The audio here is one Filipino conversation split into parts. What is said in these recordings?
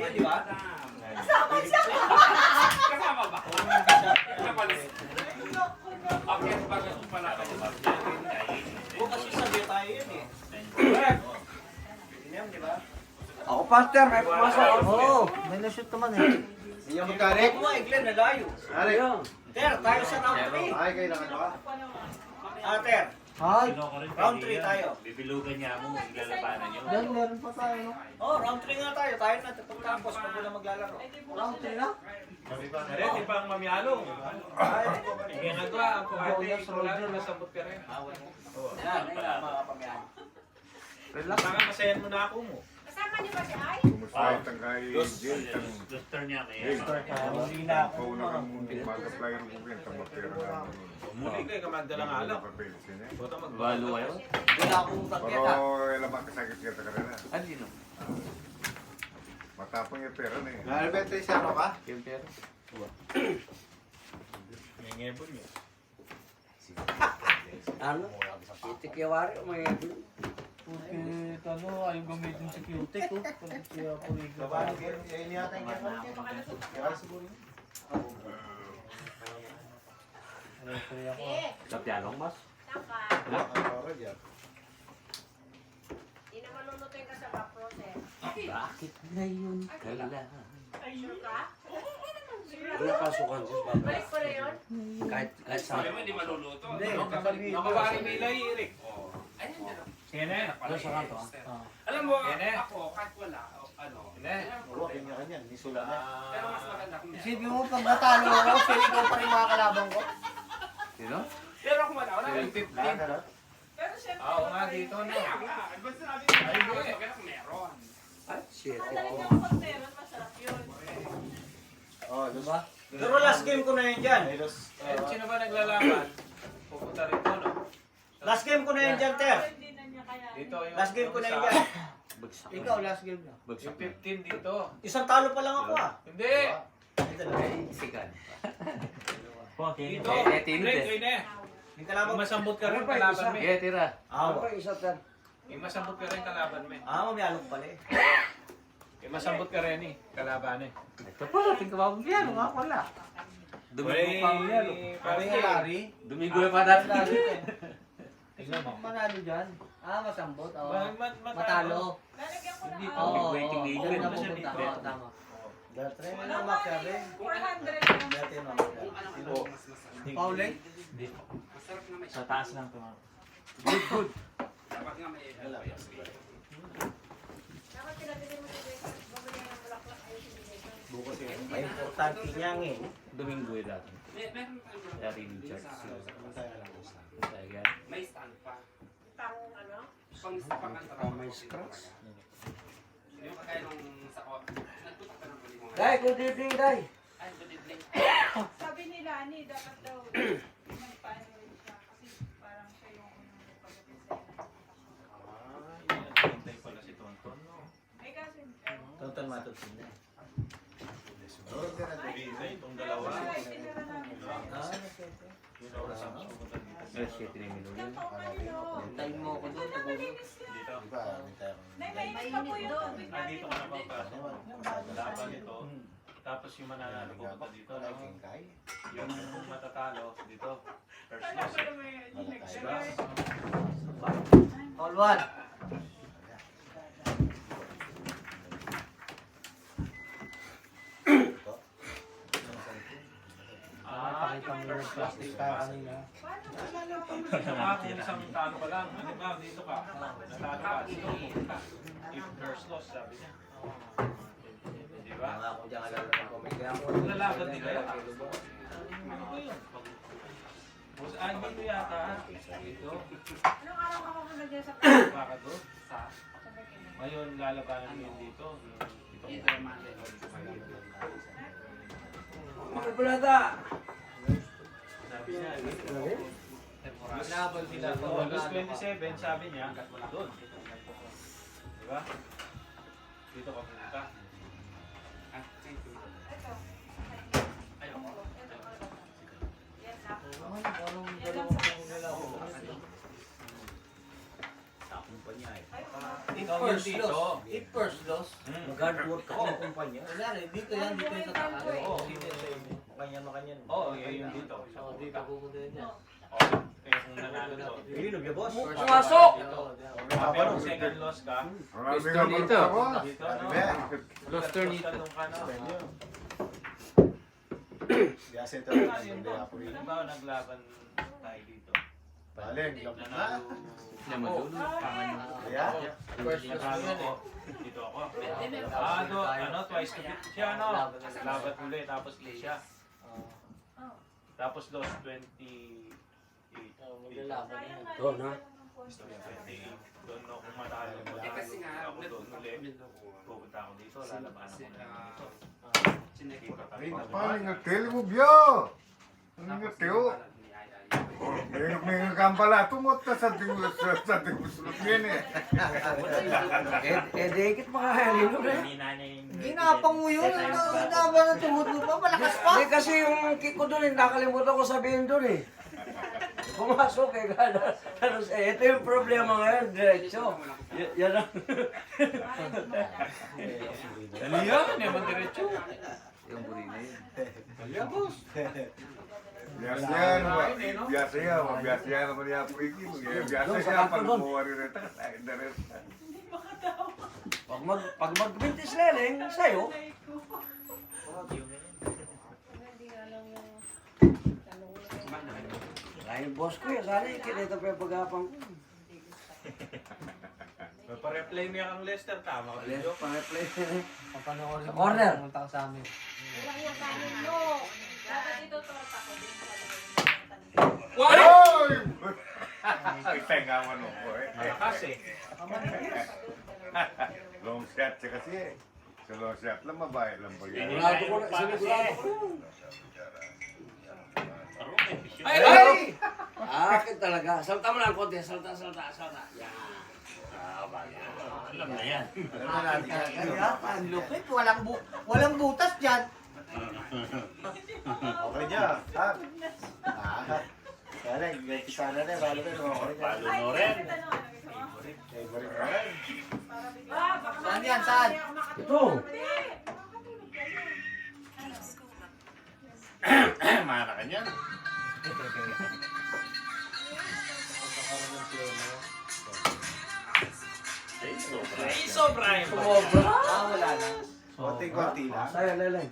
yun, di ba? Kasama siya! Kasama ba? Okay, pag pala kayo ba? Bukas isabi tayo yun eh. Yun, di ba? Ako, partner, may pumasok. Oo, may na-shoot naman eh. Hindi yung magkarik. Ako nga, Glenn, nalayo. Ari. Ter, tayo sa round 3. Ay, kayo naman ba? Ter, Ay, round 3 tayo. Bibilugan niya mo, ilalabanan niyo. yan, meron pa tayo, no? Oh, round 3 nga tayo. Tayo na, pagkatapos, pag wala maglalaro. Round 3 na? Ready pang mamiyalo. Kaya nga ba, ang kumate, wala nasabot ka rin. Yan, ayun mga kapamilya. Relax. Baka masayan mo na ako mo. Kasama niyo ba si Ay? Kumusay tangkay Jill tang Gusto niya kaya. Hindi na ako. pauna kang mag-apply ng bukid tang mapera na Muli kayo ka magdalang alak. papel sine. Buta Balo kayo? Wala akong tangketa. Pero ilang makasakit kita ka rin na. Andino. Matapang yung pera na eh. Nalibente siya ano ka? Yung pera. May ngebon niya. Ano? Itikiwari o may... Okay, ano, ayaw gamitin si Q-Tech, oh. Kaya po liga. Yun yata yung kaya siguro. Referee ako. Sa pianong mas? Tangka. Hindi na malulutuin ka sa back-process. Bakit ngayon kailangan? Sure ka? Wala pasukan siya. Balik ko na yun? Kahit sa... Sabi mo hindi maluluto. Hindi, Nakawari may lay, Eric. Kene, Doon sa kanto, ah. alam mo, ako, kahit wala, ano, Wala, kanya-kanya. Hindi sula na. pero mas maganda kung meron. Isipin mo, pag natalo ako, feeling ko pa rin mga kalabang ko. Sino? Pero kung wala, wala yung 15. Pero syempre, Oo nga, dito na. Ano Basta sinabi ko, ay, okay na kung meron. Ay, shit. madaling yung pag meron, masarap yun. Oh, diba? Pero last game ko na yun dyan. Eh, sino ba naglalaban? Pupunta rito, no? Last game ko na yun dyan, Ter. Hindi na niya kaya. Dito yung... Last game ko na yun isa. dyan. Ikaw, last game na. Yung 15 dito. Isang talo pa lang ako ah. Hindi! Sigan. Dito! Tino Rick, de. yun eh. Yung kalaban. Masambot ka rin kalaban mo. Sige, tira. Awa. Masambot ka rin kalaban mo. Mamiyalok pala eh. Masambot ka rin eh, kalaban eh. Ito pa, tingnan mo ang piano nga pala. Domingo pa ang piano. Sabi nga, Larry. Domingo pa natin. Tignan mo. Manalo dyan. Ah, masambot. Oo. Matalo. Matalo. Lalagyan ko na Hindi ako. pa. Oo, waiting oo, league oo, rin. na pupunta. Oo, tama. Try mo na makyabe. 400 lang. Dati yung makyabe. Paule? Sa taas lang ito. Good, good. Dapat pinabili mo si Jacob. Bumili ng bulaklak. Ayun si Jacob. Bukas yun. May importante niyang eh. Domingo yun dati. Dari ni Church. May stand pa. Pang ano? May scratch. Yung kagaya nung sa nagtutak ka ng huli mo. Day, good evening, Day. Ay, good evening. Sabi nila, ni dapat daw may paano rin siya. Kasi parang siya yung unang pagdating sa Hintay pala si Tonton, no? Ay kasi, Tonton matutin na. Itong dalawa. ay, tinira namin siya. Yung oras ang pupunta dito. Yes, 7 million. Ilang taon na yun, oh. Time mo ako doon. Malinis yan. Dito. Nay, mainit pa po yung tubig Ah, namin. dito ka na papasok. Laban ito. Tapos yung mananalo pupunta dito, no? Yung matatalo dito. First Kala loss. ko na may nag-share. All one. Pakita mo yung plastic tayo kanina. Kung isang talo ka lang, ano ba, dito ka. Natalo ka, dito pupunta. If first loss, sabi niya. Di ba? Mga ako dyan alalagay ko. May kaya ko. Lalaban din kaya. Ano ba yun? Boss, ay, dito yata. Dito. Anong araw ka mapunod dyan sa Baka doon. Ngayon, lalabanan mo yun dito. Dito ko Mga brada! sabi niya, laban sila. August 27, sabi niya, doon. Di ba? Dito ka pumunta. Yan lang. Anong Yan lang sa Tapong pa niya eh. Ikaw yun dito. If first loss. Mag-hard work ka ng kumpanya. Kunyari, dito yan sa taas. Oo. Dito sa inyo. Makanya. Oo, yun dito. So, dito pupunta yan yan. Oo. Eh, kung nanalo to. Yun, boss. Pumasok! Pero second loss ka. Marami Gusto nga dito. magkawa. Dito, no? Lost turn Loss dito. ka nung ka, no? Biasa ito. Halimbawa, naglaban tayo dito. Balen, Nanalo. Yan mo dulo. Kaya? Nanalo ko. Dito ako. Twice to beat siya, no? Laban ulit, tapos siya. Tapos lost 28. Maglalaban yan. Doon ha? Doon no, kung matalo mo ako doon ulit. Pupunta ako dito, lalabanan ko na dito. Ay, paano nga tel mo biyo? Ano nga tiyo? May kampala, tumot na sa tingulot yan eh. Dikit makahalin mo rin. Ginapang mo yun. Naba ng tuhod mo pa. Malakas pa. Hindi kasi yung kick ko doon, nakalimutan ko sabihin doon eh. Pumasok eh, gana. Ito yung problema ngayon, diretso. Yan ang... Dali yan, hindi man diretso. Yung buri na yun. Biasa yan, biasa yan naman yung apriki. Biasa yan, pag buwari rin ito, ay na rin. Pag mag-bintis leleng, sa'yo. Ay, boss ko yan, sana ikinita pa yung pag-apang ko. Pa-replay mo yung Lester, tama ka Let's dito. pa-replay. Papanoorin mo. Corner. Pumunta ka sa amin. Walang yung kanin mo. Dapat ito torta ko din. Oy! Ay, tenga mo no po eh. Malakas eh. Long shot siya kasi eh. Sa long shot lang, mabayad lang po yan. Sinigurado ko yun. Ay! Akin talaga. Salta mo lang konti. Salta. Yan. Alam na yan. Alam na natin yan. Kaya, ang lupit. Walang butas dyan. Okay dyan. Ha? Kaya lang, sana na. Balo ka. Palo mo rin. Favorite ka rin. Saan Saan yan? Saan? Ito. Mana ka niyan. Sobra yun. Sobra. Wala na. Konti-konti lang. Sa'yo, leleng.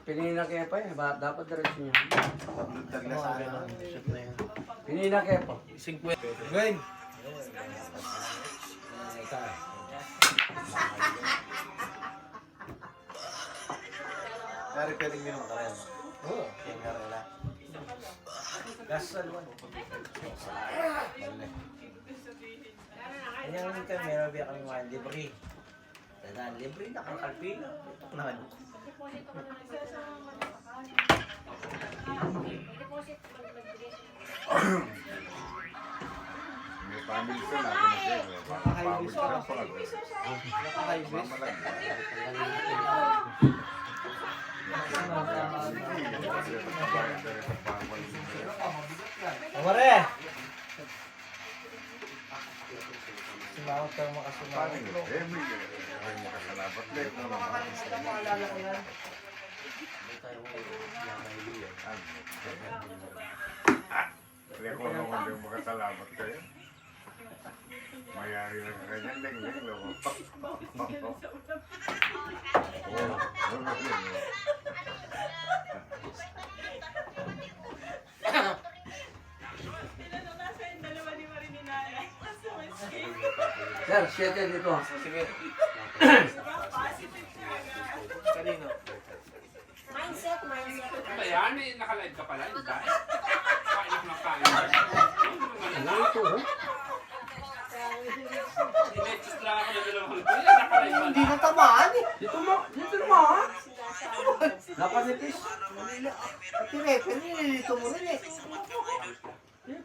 Pinina kaya pa eh. Dapat diretso niya. Tagla sana. Pinina kaya pa. 50. Gwen. Dari pwedeng minum ka rin. Oo. Kaya nga rin lang. Gasal mo. Kanya naman kami, meron biya kami mga libre. Tandaan, libre na kang kalpino. Ito naman. May family ka na. Family ka na pala. Mamalag. Amore! Sumawag ka makasumawag. Paano yun? May makasalabat din. Kaya ko naman din makasalamat kayo. Mayari lang ka kanyang leng-leng. Tinanong nasa yung dalawa ni Marie ni Nanay. Nasa may skin. Sir, 7 dito. Sige. Positive siya agad. Kanino? Mindset. Ba yan? Nakalive ka pala? Hindi dahil. Kain ako ng kain. Ano ito? Dinetsos lang ako na dalawang huli. Nakalive pala. Hindi na tamaan eh. Dito mo ha? Napanipis. At tinepin, nililito mo rin eh.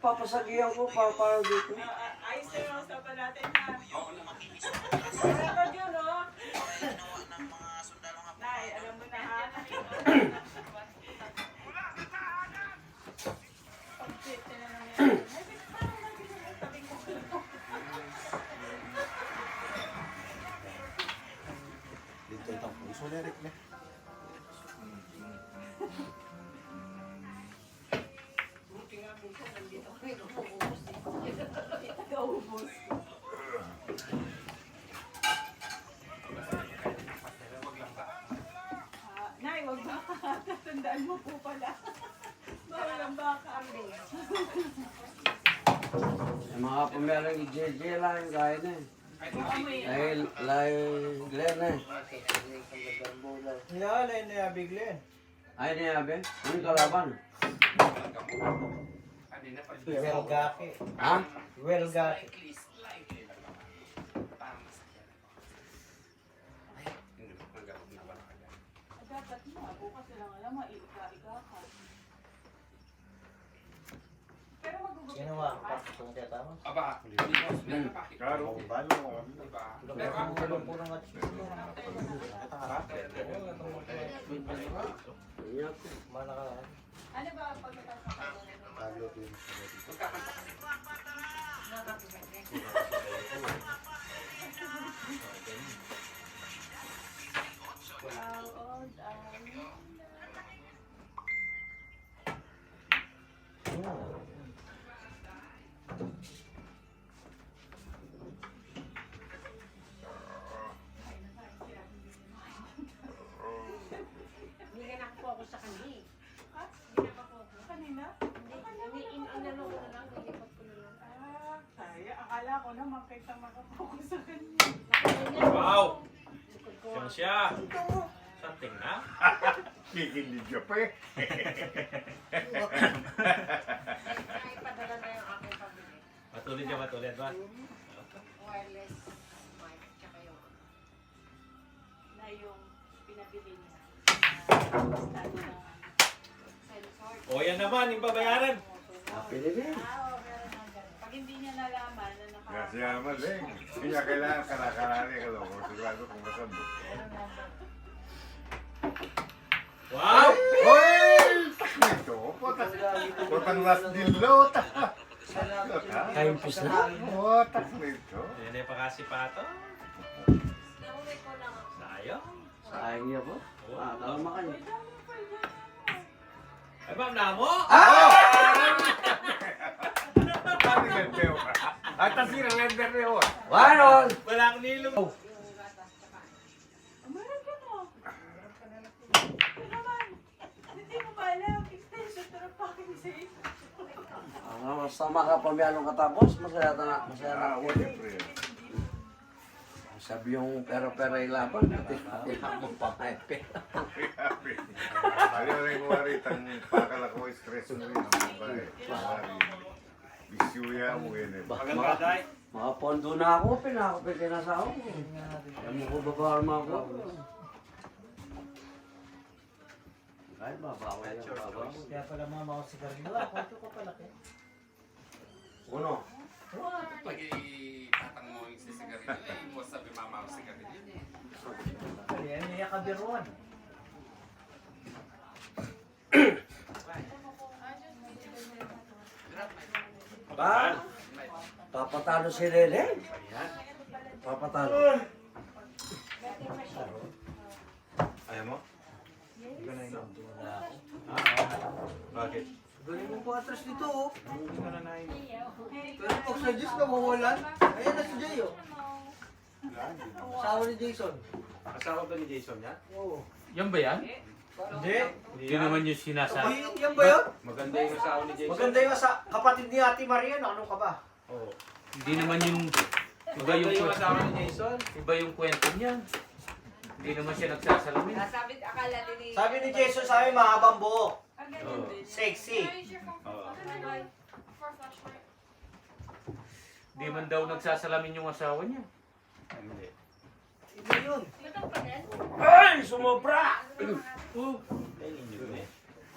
Papasagihan ko para dito. Ayos na yung usapan natin ha. Record yun, no? Nay, alam mo na ha. Pag-tip, tinanong niya. Ay, parang nagiging tabing ko. Kaubos. Nay, wag ba? Tatandaan mo po pala. Bawal ang baka. Yung mga pumelang i-JJ lang, gaya na eh. Lai Glenn eh. Nalay na yabi Glenn. Ay, niyabi. Anong kalaban? Kanina pa. Well gaki. Ha? Well gaki. Hindi ko magagamot na wala ka dyan. Dapat mo, bukas na lang alam, maika-ika ka. Pero magugulat Sino ka. ba? Kung tiyatama? Aba, hindi mo sila napakit. Karo, balo. Diba? Pero ang gulong po ng Mana ka lang. Ano ba ang pagkakasama? How old are you? Hindi ka nakapokus sa kanya eh. Ha? Hindi nakapokus. Kanina? Hindi, inano ko na lang, nilipot ko na lang. Ah, kaya. Akala ko naman kita makapokus sa kanya. Wow! Likod ko. Yan siya. Something na. Kikinig ka pa eh. Ay, padala na yung aking pabili. Matulid ka, matulid ba? Wireless mic, tsaka yung Na yung pinabili niya. sensor. O yan naman, yung babayaran. Happy na din. Oo, meron ng ganun. Pag hindi niya nalaman na Kasi naman eh. Hindi niya kailangan kanakarani ka lang. Kung sigurado kung masabot. Wow! Hoy! Ito, potang last dilaw. Kaimpis na. Potak nito. Yan ay pakasipato. Nauwi ko lang. Sayang. Sayang niya po. Ah, tama ka niya. Ay, ma'am, namo? Ano nga Teo? At tasirang lender niyo. Waron! Walang nilong. Meron ka no? Ito naman. Hindi mo ba alam? Extension to the fucking safe. Mas tama ka pa miyalong katapos, masaya na ako. Siyempre. Sabi yung pero-pero ay laban, pati mo pa may pera. Ayaw rin ko maritang pakala ko stress mo rin ang babae. Isyu mo yun eh. Maganda, Day. Mga pondo na ako, pinasa ako. Alam mo ko babawal mga ko. Kahit mabawal yung babawal. Kaya pala mga mga sigarilyo. Kwanto ko palaki. Uno. Pag itatang mo yung sisigarilyo, eh, mo sabi mama ang sigarilyo. Yan niya kabiruan. Ba? Papatalo si Rene? Papatalo. Ayaw mo? Bakit? Galing mo pa atras dito oh. Pero pag sa Diyos na mawalan, ayan na si Jay oh. Asawa ni Jason. Asawa ba ni Jason yan? Oo. Yan ba yan? Hindi. Yun naman yung sinasabi. Yan ba yun? Maganda yung asawa ni Jason. Maganda yung kapatid ni Ate Maria. Ano ka ba? Oo. Hindi naman yung... Iba yung, Maganda yung asawa ni Jason. iba yung kwento niya. Hindi naman siya nagsasalamin. Sabi, akala din ni... Sabi ni Jason sa amin, mahabang buhok. Ang ganun din. Sexy. Oo. Hindi man daw nagsasalamin yung asawa niya. Hindi. Iba yun. Ay! Sumobra!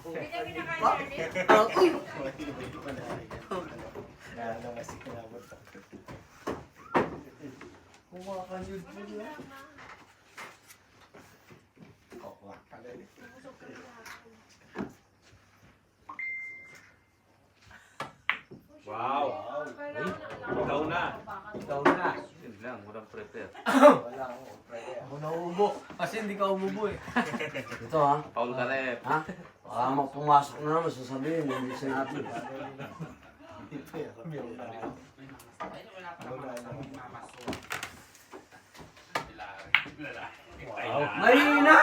Hindi niya kinakain natin. Ano kasi kinabot ka. Kumakanyod po yun. Wow! Ikaw na. Ikaw na. Yun lang, walang prepare. Wala akong prepare. Ako nauubo. Kasi hindi ka umubo eh. Ito ha. Paul ka rin. Ha? Baka pumasok na naman, sasabihin, hindi sinabi. Mahina!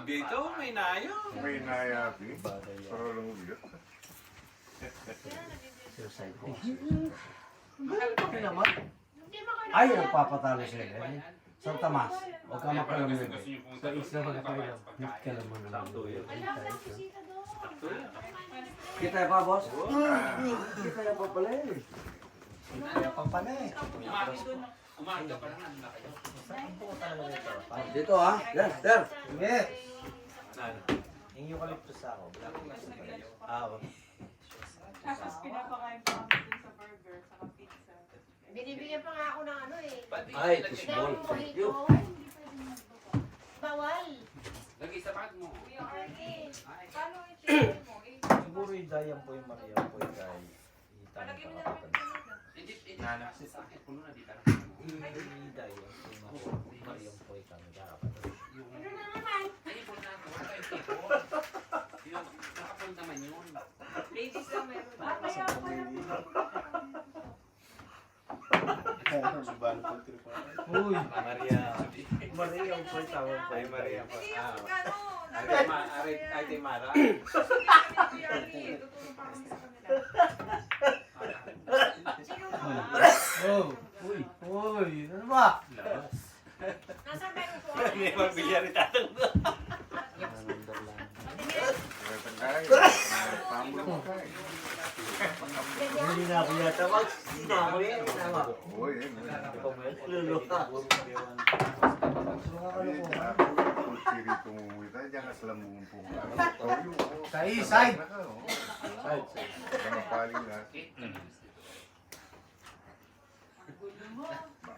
Dito, may nayo. May nayapi. Pero lang ulit. Okay naman. Ay, nagpapatalo sila. San Tomas, huwag ka makalamin. Sa isa magkakaroon. Hindi ka naman alam. Bisita doon. Kita pa, boss? Kita pa pala eh. Kaya pang pala eh. Umaga pa lang nandun na kayo. Dito ha. Yes, sir. Sige. Yung eucalyptus ako. Tapos pinapakain pa kami dun sa burger, sa pizza. Binibigyan pa nga ako ng ano eh. Ay, Hindi fishball. ako Thank you. Bawal. Lagi sa bag mo. Kuya Arnie, paano i-check mo? Siguro yung Dayan po yung Maria po yung kay Palagay mo na naman ito. Hindi, nanak sa akin. Puno na dito. Yung Dayan po yung Maria po yung kami kakapatid. Yung, Ano na naman? ay, puno na ako. Wala tayong tipo. Yung, nakapun naman yun. Ladies lang meron. Kaya pala. Uy. Maria. Maria po yung tawag po. Ay, Maria pa. Hindi yung ano. Ay, Mara. Kuya Arnie, tutulong pa kami sa kanila. Sino ba? Oh. Uy. Uy. Ano ba? Nasaan ba yung kuha? May mabigyan rin tatang doon. Pamulong ka eh. Hindi na ako yata mag. Hindi na ako yan. Tama. Oo, yun. Luluha. Kung sirito mo kita, diyan ka sa lamumpo ka. Sa side. Mga paling na.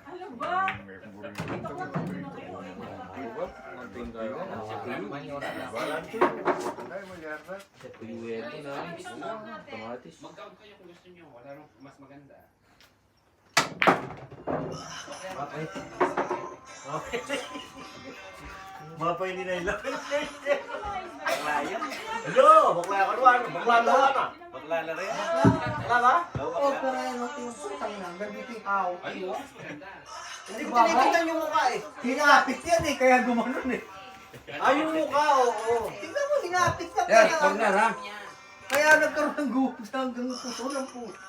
Ano ba? May buring dito. Ay, magyara. Mag-count kayo kung gusto nyo. Wala nang mas maganda. Mapay ni Naila. Baklaya. Hello! Baklaya ka naman. Baklaya na ka na. Baklaya na rin. Wala ba? Oh, pero ano yung putang lang. Nandito yung kao. Ay, mas maganda. Hindi ko tinitignan yung mukha eh. Hinapit yan eh, kaya gumanon eh. Ay, yung mukha, oo. Tignan mo, hinapit ka. Yes, corner ha. Kaya nagkaroon ng guhit hanggang puso ng puso.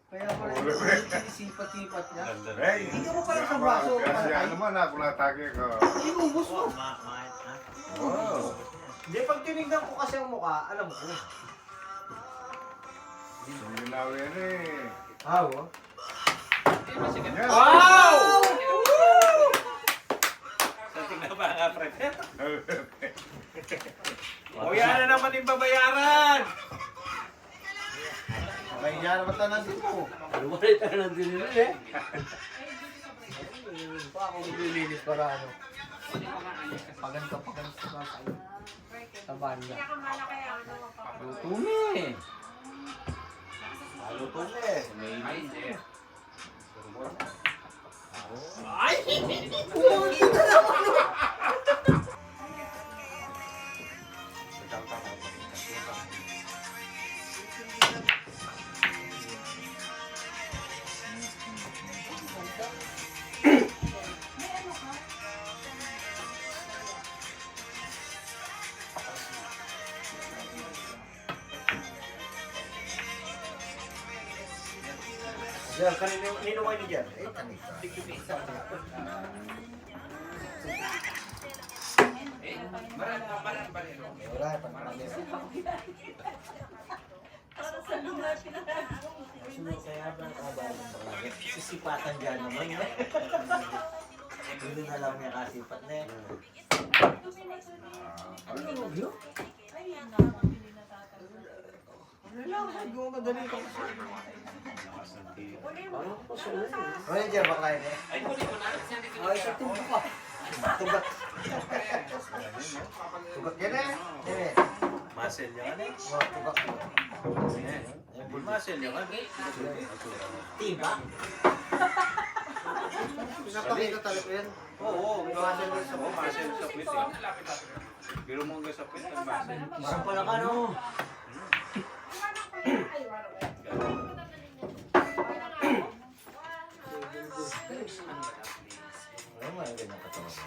Kaya pala yung sinisipat-sipat niya. Hey! Hindi mo pala sa braso. Kasi ano man, ako natake ka. Inubos mo. Oh. Hindi, pag tinignan ko kasi ang mukha, alam ko. Hindi na yan eh. Awo. Yan. Wow! Sa tingnan ba nga, Fred? O yan na naman yung babayaran! Kaya nga naman tayo nandito. Lumalik tayo ng dinili eh. Pa ako maglilinis para ano. Paganto sa kayo. Sa banda. Pinakamala kaya ano. Luto na eh. Luto na eh. Ay, hindi. Diyan, kanino kayo dyan? Eh, kanina. Marami pa rin. Wala, pang-marami. Sunod kaya ba nakabalan sa langit? Sisipatan dyan naman eh. Hindi na lang niya kasipat na eh. Ano yung review? Ayun na, hindi natatalo. Ano lang, sabi mo madali ka kasi. Ano dyan, bakla yun eh? Ay, kunin mo na. Kasi nandito Ay, sa tubo ka. Tugat. Tugat yan eh. Yan eh. Muscle yan eh. Oh, tugat. Muscle yan eh. Tiba. Pinapakita talaga yan. Oo, muscle sa puwit eh. Pero mo hanggang sa puwit ang muscle. Parang pala ka, no? Ano mo yung ganyan katawan mo?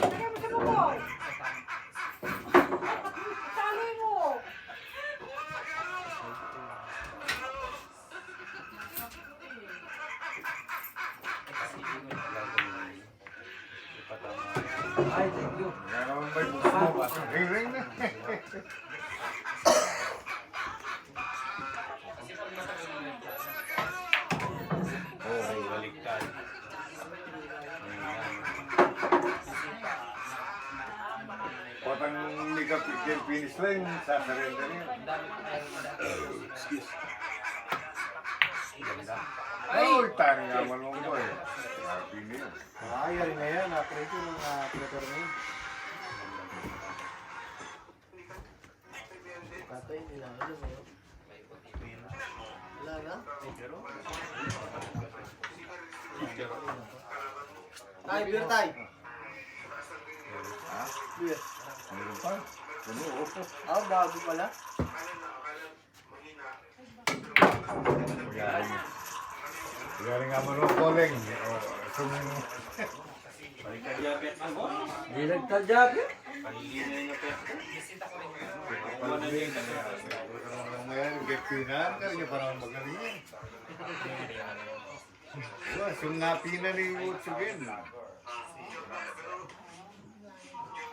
Lagay mo sa bubong. Tali mo. Ay, thank you. Wala naman may bukbukas. Ring na. Oo, baliktad. Patang hindi ka finish line, sasurrender yun. Ay, tani naman mo ko eh. Happy na yun. Yari na yan. Naprito ng pretor na yun. Katay nila. Ano mo yun? Wala na? Tay, beer tay. Beer. Meron pa? Puno, opo. Bago pala. Galing nga man ang calling. Baliktad diabetes mo. Di nagtadyabi. Pagiging na pet. Ngayon, get pinan ka rin parang magaling yan. Sungapi na ni Wutsugen.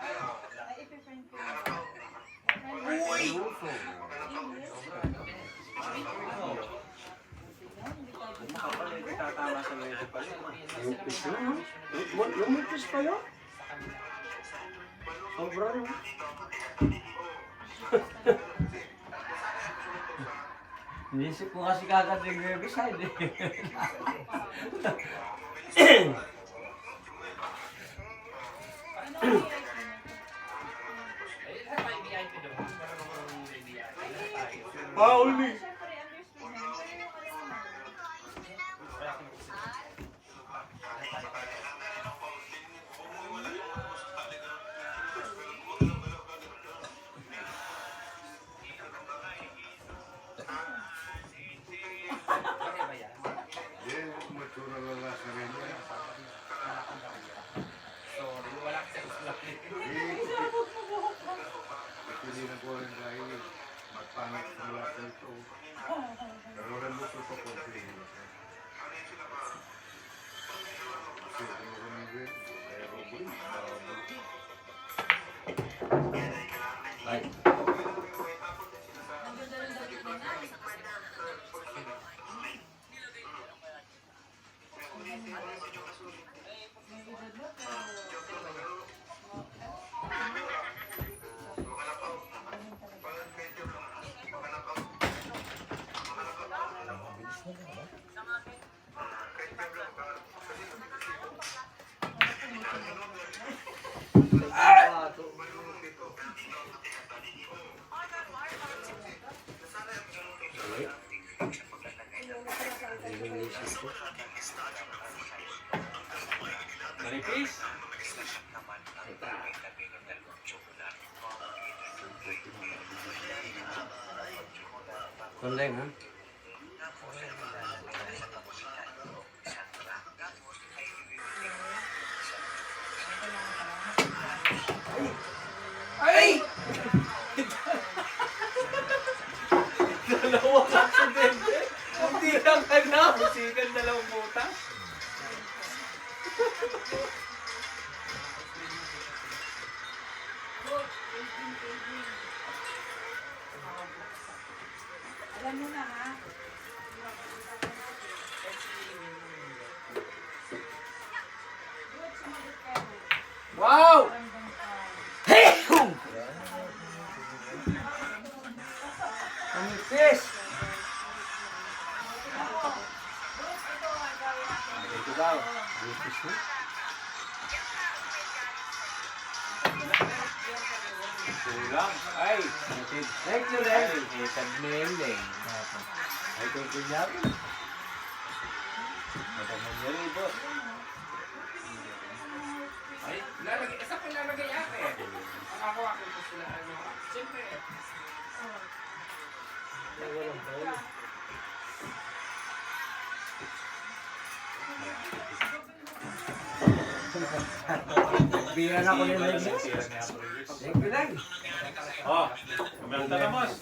Ay, ipiprint ko. Ay, uso. Makapal eh, tatama sa medyo pala. Lumipis yun, ha? Lumipis pa yun? Sobra rin. Inisip ko kasi kagad yung website eh. Pauli. Siyempre, understood na. Pero yung ano naman. Yan, matura lang sa rin yan. Pili na ko rin dahil magpangit sa lahat nito. Pero rin mo ito ko pili. Kasi ano ko nang din, kaya robot. Ay. Manipis. Kondeng, ha? Ay! Dalawa aksidente. Hindi lang ka na. Sigan dalawang butas. Alam mo na, ha? Good, sumagot ka. Wow! Random ka. Lumipis! Bruce, ito ang gawin natin. Ito daw. Lumipis na. Kulang. Ay. Thank you, Len. Ay, itag na yun eh. Ay, kunyari. Mapamanyari, boss. Ay, lalagay. Isa pa lalagay ate. Makakuha ko sila. Ano? Siyempre. Bira na ko nila. Thank you lang. Oh, kumanta na, boss.